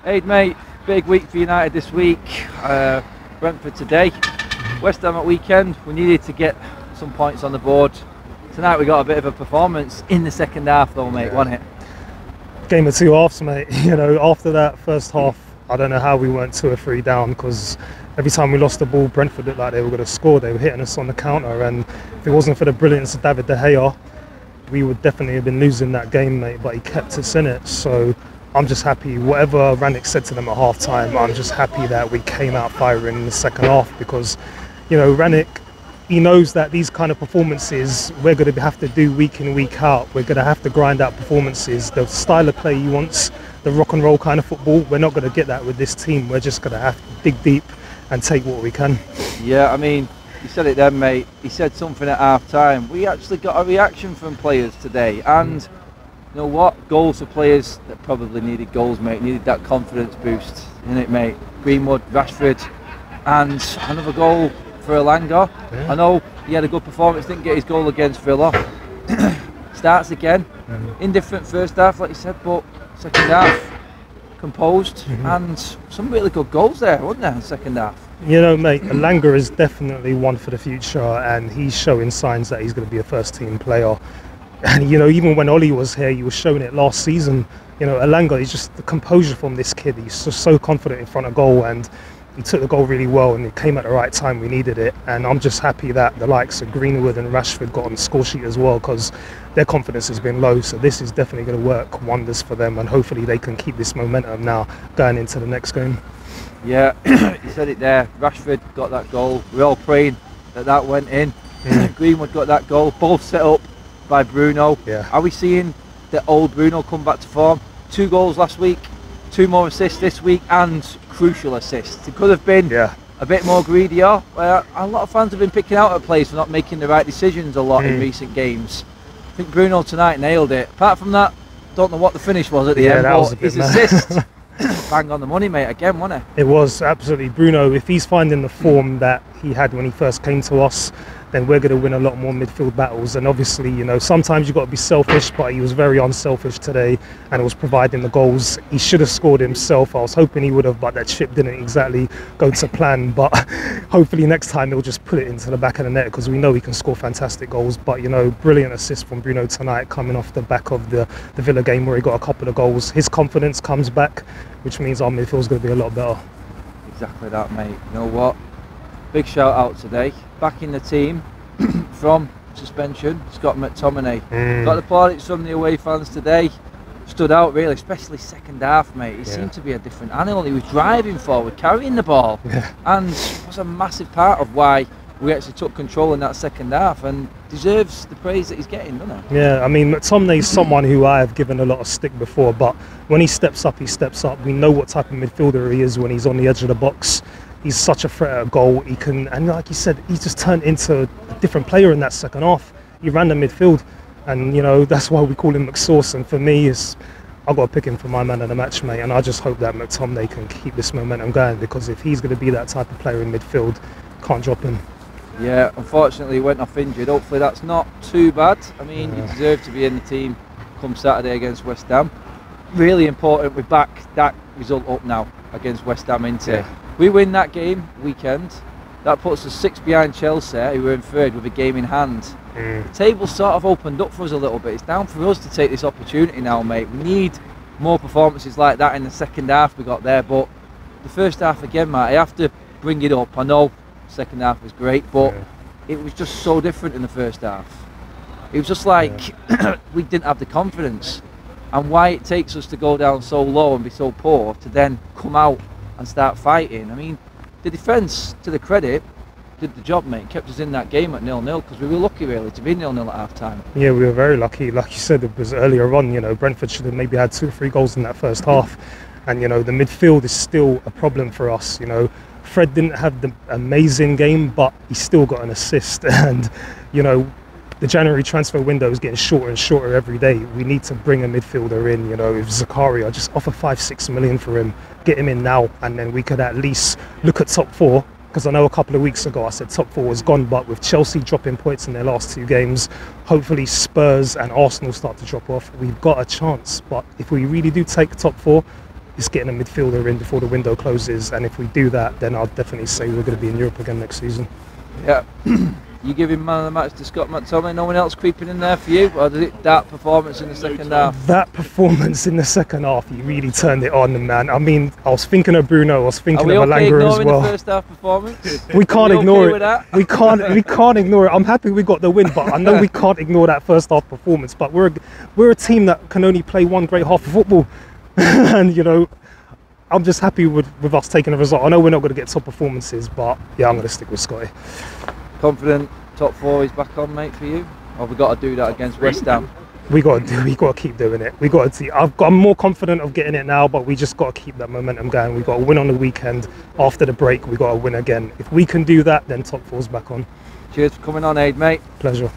Hey mate, big week for United this week. Brentford today, West Ham at weekend. We needed to get some points on the board. Tonight we got a bit of a performance in the second half though, mate, wasn't it? Game of two halves, mate. You know, after that first half, I don't know how we weren't 2 or 3 down, because every time we lost the ball, Brentford looked like they were going to score. They were hitting us on the counter, and if it wasn't for the brilliance of David De Gea, we would definitely have been losing that game, mate, but he kept us in it. So I'm just happy. Whatever Rannick said to them at half time, I'm just happy that we came out firing in the second half, because, you know, Rannick, he knows that these kind of performances we're going to have to do week in, week out. We're going to have to grind out performances. The style of play he wants, the rock and roll kind of football, we're not going to get that with this team. We're just going to have to dig deep and take what we can. Yeah, I mean, you said it then, mate. He said something at half time. We actually got a reaction from players today, and you know what? Goals for players that probably needed goals, mate. Needed that confidence boost, innit, mate? Greenwood, Rashford, and another goal for Elanga. Yeah. I know he had a good performance, didn't get his goal against Villa. Starts again. Indifferent first half, like you said, but second half composed, and some really good goals there, wasn't there, in the second half? You know, mate, Elanga is definitely one for the future, and he's showing signs that he's going to be a first team player. And, you know, even when Ollie was here, he was showing it last season. You know, Elanga is just the composure from this kid. He's just so confident in front of goal, and he took the goal really well, and it came at the right time. We needed it, and I'm just happy that the likes of Greenwood and Rashford got on the score sheet as well, because their confidence has been low. So this is definitely going to work wonders for them, and hopefully they can keep this momentum now going into the next game. Yeah, you said it there. Rashford got that goal. We're all praying that that went in. Greenwood got that goal. Both set up by Bruno. Yeah. Are we seeing the old Bruno come back to form? 2 goals last week, 2 more assists this week, and crucial assists. It could have been a bit more greedier. A lot of fans have been picking out at players for not making the right decisions a lot in recent games. I think Bruno tonight nailed it. Apart from that, don't know what the finish was at the end, but his assist, bang on the money, mate, again, wasn't it? It was, absolutely. Bruno, if he's finding the form that he had when he first came to us, then we're going to win a lot more midfield battles. And obviously, you know, sometimes you've got to be selfish, but he was very unselfish today and was providing the goals. He should have scored himself. I was hoping he would have, but that chip didn't exactly go to plan. But hopefully next time he'll just put it into the back of the net, because we know he can score fantastic goals. But, you know, brilliant assist from Bruno tonight, coming off the back of the Villa game where he got a couple of goals. His confidence comes back, which means our midfield's going to be a lot better. Exactly that, mate. You know what? Big shout out today. Back in the team from suspension, Scott McTominay. Got the plaudits from the away fans today. Stood out really, especially second half, mate. He seemed to be a different animal. He was driving forward, carrying the ball, and was a massive part of why we actually took control in that second half, and deserves the praise that he's getting, doesn't he? Yeah, I mean, McTominay's someone who I have given a lot of stick before, but when he steps up, he steps up. We know what type of midfielder he is when he's on the edge of the box. He's such a threat at goal. He can, and like you said, he's just turned into a different player in that second half. He ran the midfield, and you know that's why we call him McSauce. And for me, I've got to pick him for my man of the match, mate. And I just hope that McTominay can keep this momentum going, because if he's going to be that type of player in midfield, can't drop him. Yeah, unfortunately he went off injured. Hopefully that's not too bad. I mean, you deserve to be in the team come Saturday against West Ham. Really important. We're back that result up now against West Ham, isn't it? We win that game weekend, that puts us 6 behind Chelsea, who were in 3rd with a game in hand. The table's sort of opened up for us a little bit. It's down for us to take this opportunity now, mate. We need more performances like that in the second half we got there, but the first half again, mate, I have to bring it up. I know the second half was great, but it was just so different in the first half. It was just like we didn't have the confidence, and why it takes us to go down so low and be so poor to then come out and start fighting. I mean, the defence, to the credit, did the job, mate. Kept us in that game at 0-0, because we were lucky really to be 0-0 at half time. Yeah, we were very lucky. Like you said, it was earlier on, you know, Brentford should have maybe had 2 or 3 goals in that first half. And, you know, the midfield is still a problem for us. You know, Fred didn't have the amazing game, but he still got an assist. And, you know, the January transfer window is getting shorter and shorter every day. We need to bring a midfielder in, you know, if Zakaria, just offer 5-6 million for him, get him in now, and then we could at least look at top 4, because I know a couple of weeks ago I said top 4 was gone, but with Chelsea dropping points in their last 2 games, hopefully Spurs and Arsenal start to drop off, we've got a chance. But if we really do take top 4, is getting a midfielder in before the window closes, and if we do that, then I'll definitely say we're going to be in Europe again next season. Yeah. You giving man of the match to Scott McTominay? No one else creeping in there for you? Or did it that performance in the second half? That performance in the second half, he really turned it on, man. I mean, I was thinking of Bruno, I was thinking of Alanga as well. The first half performance? We can't ignore it. We can't ignore it. I'm happy we got the win, but I know we can't ignore that first half performance. But we're a team that can only play one great half of football, and you know, I'm just happy with us taking a result. I know we're not going to get top performances, but yeah, I'm going to stick with Scotty. Confident top 4 is back on, mate, for you? Or have we got to do that against West Ham? We got to keep doing it. I'm more confident of getting it now, but we just got to keep that momentum going. We got to win on the weekend. After the break, we got to win again. If we can do that, then top 4's back on. Cheers for coming on, Aid, mate. Pleasure.